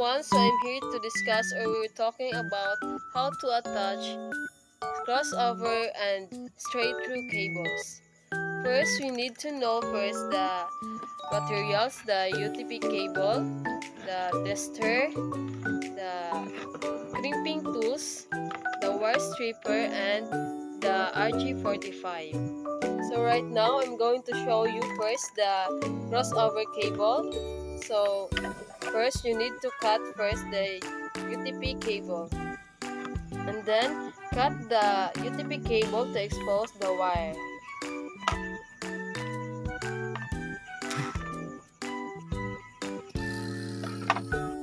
everyone, so I'm here to discuss or we're talking about how to attach crossover and straight through cables. First, we need to know the materials, the UTP cable, the tester, the crimping tools, the wire stripper, and the RG45. So right now, I'm going to show you first the crossover cable. So first, you need to cut the UTP cable, and then cut the UTP cable to expose the wire.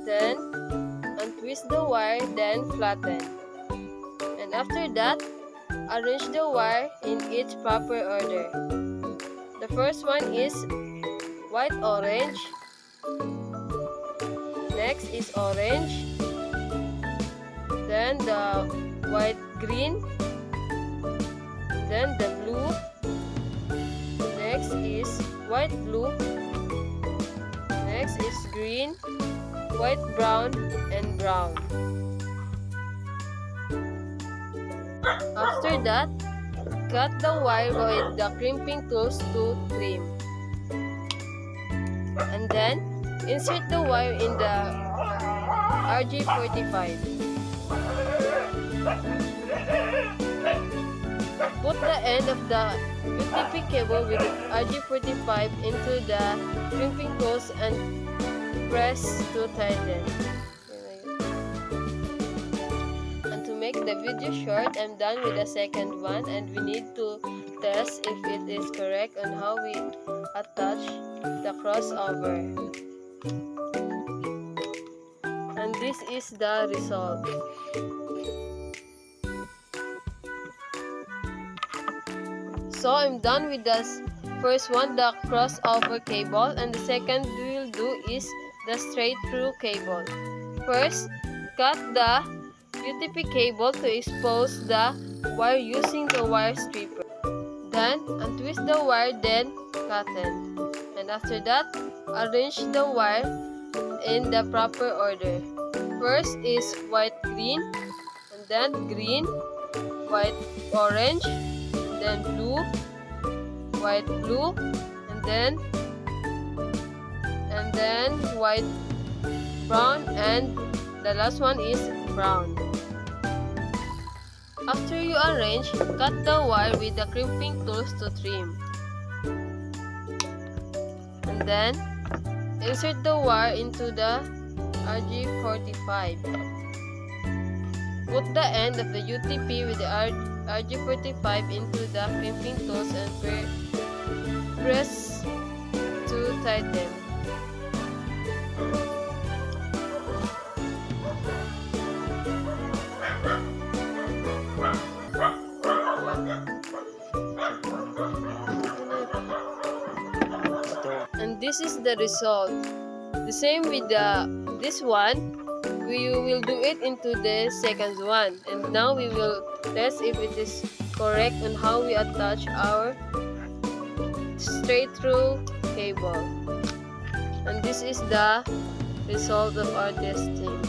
Then untwist the wire, then flatten. And after that, arrange the wire in its proper order. The first one is white-orange. Next is orange. Then the white-green. Then the blue. Next is white-blue. Next is green, white-brown, and brown. After that, cut the wire with the crimping tools to trim. And then, insert the wire in the RG45. Put the end of the UTP cable with the RG45 into the crimping tools and press to tighten. And to make the video short, I'm done with the second one, and we need to test if it is correct on how we attach the crossover. And this is the result. So I'm done with the first one, the crossover cable, and the second we will do is the straight through cable. First, cut the UTP cable to expose the wire using the wire stripper. Then, untwist the wire, then flatten. And after that, arrange the wire in the proper order. First is white-green, and then green, white-orange, then blue, white-blue, and then white-brown, and the last one is brown. After you arrange, cut the wire with the crimping tools to trim. And then, insert the wire into the RG45. Put the end of the UTP with the RG45 into the crimping tools and press to tighten. And this is the result. The same with this one. We will do it into the second one, and now we will test if it is correct on how we attach our straight through cable. And this is the result of our testing.